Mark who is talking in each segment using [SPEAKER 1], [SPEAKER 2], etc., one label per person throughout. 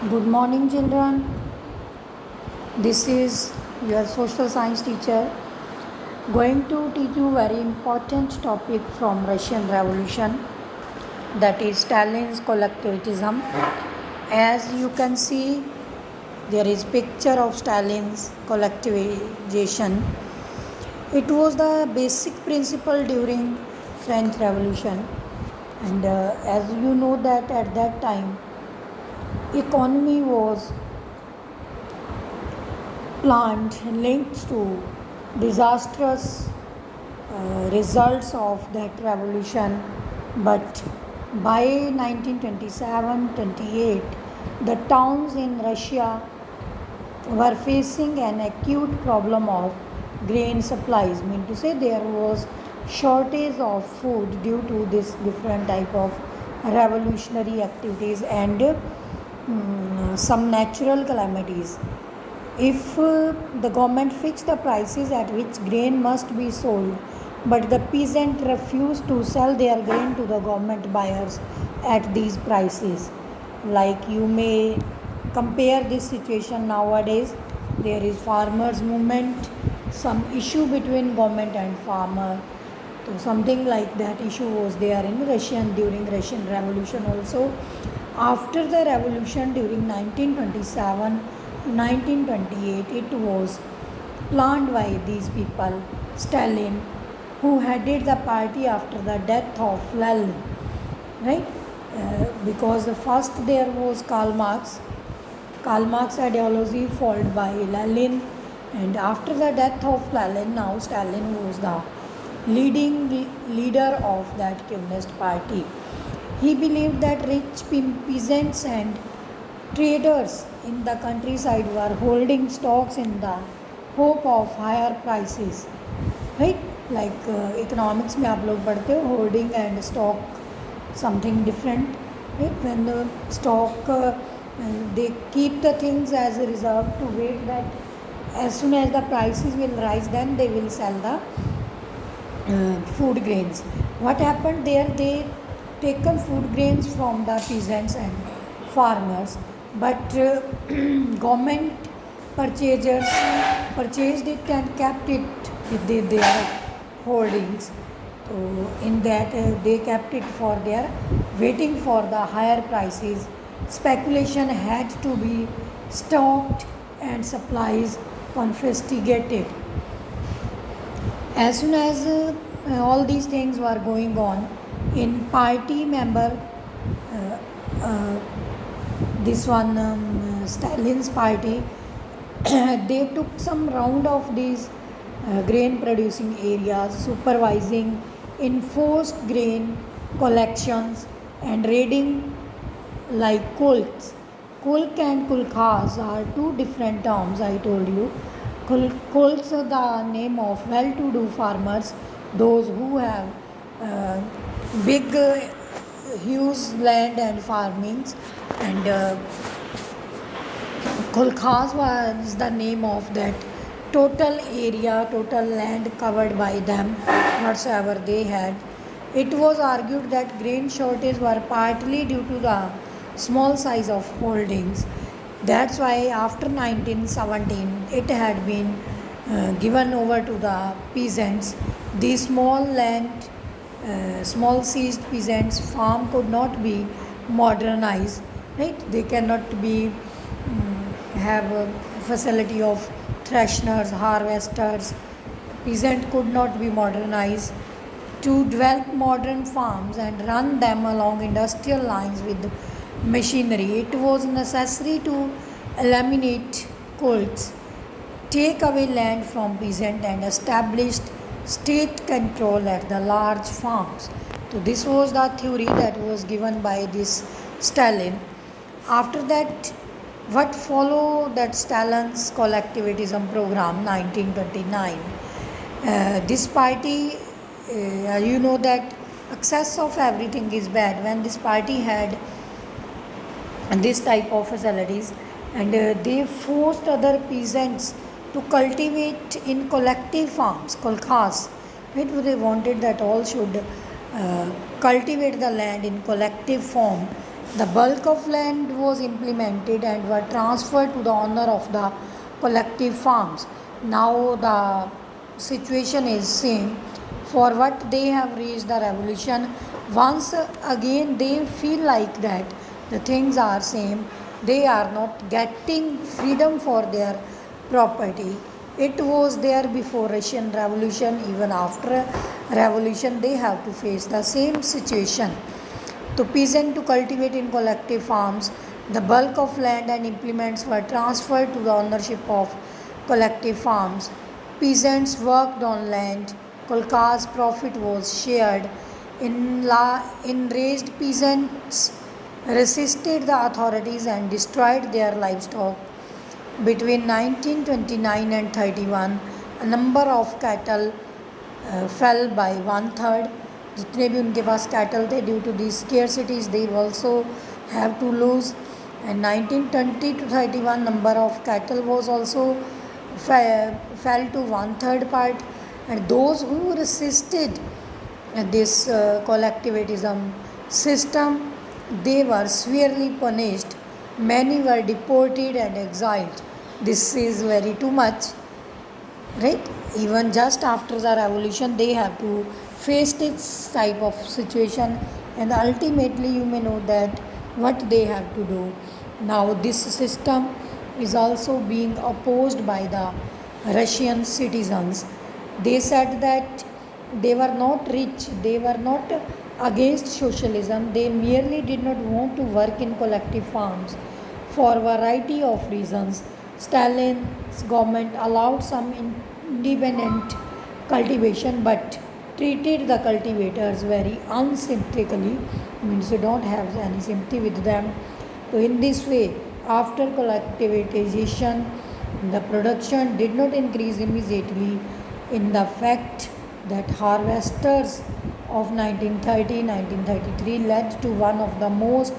[SPEAKER 1] Good morning, children. This is your social science teacher going to teach you very important topic from Russian Revolution, that is Stalin's collectivism. As you can see, there is picture of Stalin's collectivization. It was the basic principle during French Revolution, and as you know that at that time economy was planned linked to disastrous results of that revolution. But by 1927-28, the towns in Russia were facing an acute problem of grain supplies. Mean to say there was shortage of food due to this different type of revolutionary activities and some natural calamities. If the government fixed the prices at which grain must be sold, but the peasant refused to sell their grain to the government buyers at these prices. Like you may compare this situation nowadays, there is farmers movement, some issue between government and farmer. So something like that issue was there in during Russian Revolution also. After the revolution during 1927 to 1928, it was planned by these people. Stalin, who headed the party after the death of Lenin, right? Because the first there was Karl Marx. Karl Marx ideology followed by Lenin, and after the death of Lenin, now Stalin was the leading leader of that Communist party. He believed that rich peasants and traders in the countryside were holding stocks in the hope of higher prices, right? Like economics में आप लोग पढ़ते हो holding and stock something different, right? When the stock they keep the things as a reserve to wait that as soon as the prices will rise, then they will sell the food grains. What happened there? They taken food grains from the peasants and farmers, but government purchasers purchased it and kept it with their holdings. So in that they kept it for their waiting for the higher prices. Speculation had to be stopped and supplies confiscated. As soon as all these things were going on, in party member, this one Stalin's party, they took some round of these grain producing areas, supervising enforced grain collections and raiding like kulks. Kulk and kulkhas are two different terms, I told you. Kulks are the name of well-to-do farmers, those who have big, huge land and farmings, and Kulkhas was the name of that total area, total land covered by them, whatsoever they had. It was argued that grain shortage were partly due to the small size of holdings. That's why after 1917 it had been given over to the peasants. The small land, small seized peasants farm could not be modernized, right? They cannot be have a facility of threshers, harvesters. Peasant could not be modernized. To develop modern farms and run them along industrial lines with machinery, it was necessary to eliminate cults, take away land from peasant and established state control at the large farms. So this was the theory that was given by this Stalin. After that, what followed that Stalin's collectivism program 1929, this party, you know that excess of everything is bad. When this party had this type of facilities, and they forced other peasants to cultivate in collective farms, kolkhas, right? They wanted that all should cultivate the land in collective form. The bulk of land was implemented and were transferred to the owner of the collective farms. Now the situation is same for what they have reached the revolution. Once again they feel like that the things are same, they are not getting freedom for their property. It was there before Russian revolution, even after revolution they have to face the same situation. To peasant to cultivate in collective farms, the bulk of land and implements were transferred to the ownership of collective farms. Peasants worked on land. Kolkata's profit was shared. Enraged peasants resisted the authorities and destroyed their livestock. Between 1929 and 31, a number of cattle fell by one third. जितने भी उनके पास cattle थे due to the scarcities they also have to lose and 1920 to 31 number of cattle was also fell to one third part, and those who resisted this collectivism system, they were severely punished. Many were deported and exiled. This is very too much, right? Even just after the revolution they have to face this type of situation, and ultimately you may know that what they have to do. Now this system is also being opposed by the Russian citizens. They said that they were not rich, they were not against socialism, they merely did not want to work in collective farms for a variety of reasons. Stalin's government allowed some independent cultivation but treated the cultivators very unsympathetically, means you don't have any sympathy with them. So in this way, after collectivization, the production did not increase immediately, in the fact that harvesters of 1930-1933 led to one of the most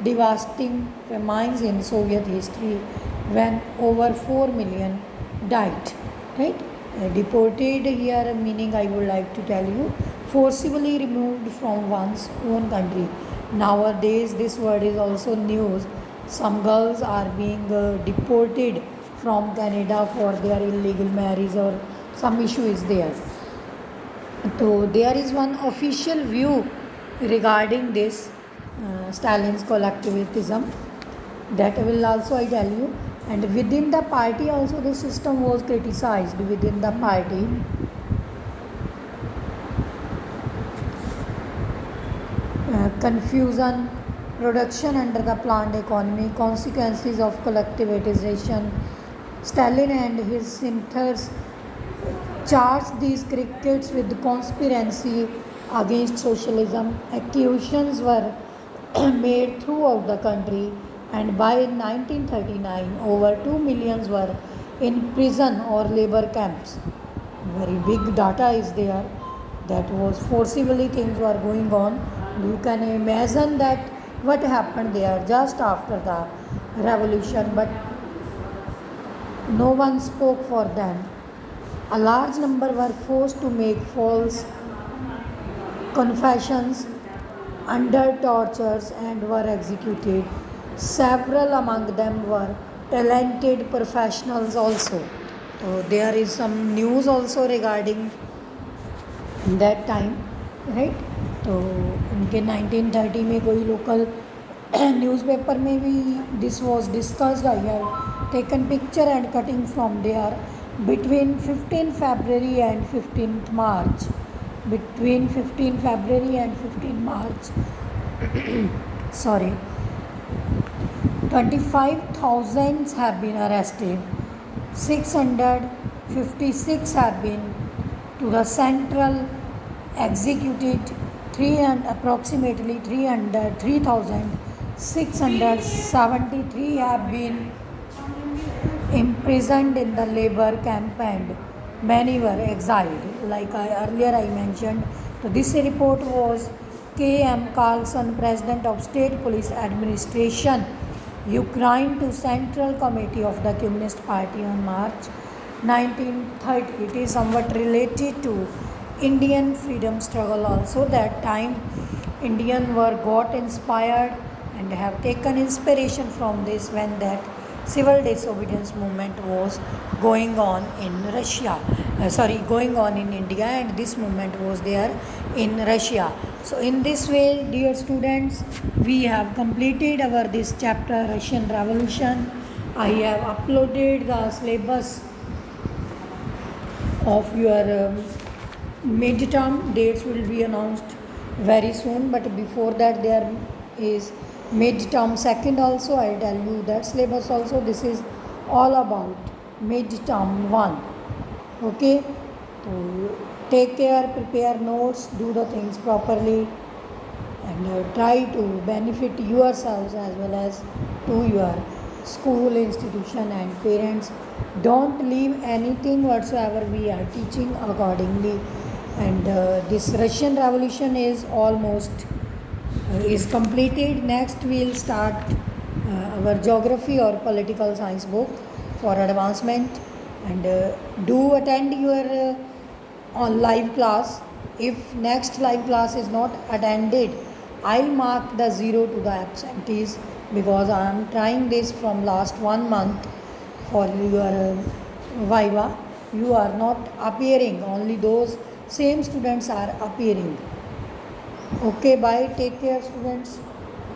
[SPEAKER 1] devastating famines in Soviet history, when over 4 million died, right? Deported here meaning, I would like to tell you, forcibly removed from one's own country. Nowadays this word is also news. Some girls are being deported from Canada for their illegal marriage or some issue is there. So there is one official view regarding this Stalin's collectivism, that will also I tell you. And within the party also the system was criticized within the party. Confusion, production under the planned economy, consequences of collectivization. Stalin and his sympathizers charged these crickets with conspiracy against socialism. Accusations were made throughout the country, and by 1939 over 2 million were in prison or labor camps. Very big data is there, that was forcibly things were going on. You can imagine that what happened there just after the revolution, but no one spoke for them. A large number were forced to make false confessions under tortures and were executed. Several among them were talented professionals also. So there is some news also regarding that time, right? तो उनके 1930 में कोई local newspaper में भी this was discussed. I have taken picture and cutting from there. Between 15 February and 15th March, between 15 February and 15 March, sorry, 25,000 have been arrested, 656 have been to the central executed, approximately 3,673 have been imprisoned in the labor camp and many were exiled. Like earlier I mentioned, so this report was K.M. Carlson, President of State Police Administration, Ukraine, to Central Committee of the Communist Party on March 1930. It is somewhat related to Indian freedom struggle also. That time Indian were got inspired and have taken inspiration from this when that civil disobedience movement was going on in Russia. Going on in India, and this movement was there in Russia. So in this way, dear students, we have completed our this chapter Russian Revolution. I have uploaded the syllabus of your midterm. Dates will be announced very soon, but before that there is midterm second also. I'll tell you that syllabus also. This is all about midterm 1. Okay, so take care, prepare notes, do the things properly, and try to benefit yourselves as well as to your school, institution, and parents. Don't leave anything whatsoever we are teaching accordingly. And this Russian Revolution is almost is completed. Next we'll start our geography or political science book for advancement, and do attend your on live class. If next live class is not attended, I'll mark the 0 to the absentees, because I am trying this from last 1 month for your viva. You are not appearing, only those same students are appearing. Okay, bye, take care students,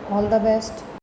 [SPEAKER 1] all the best.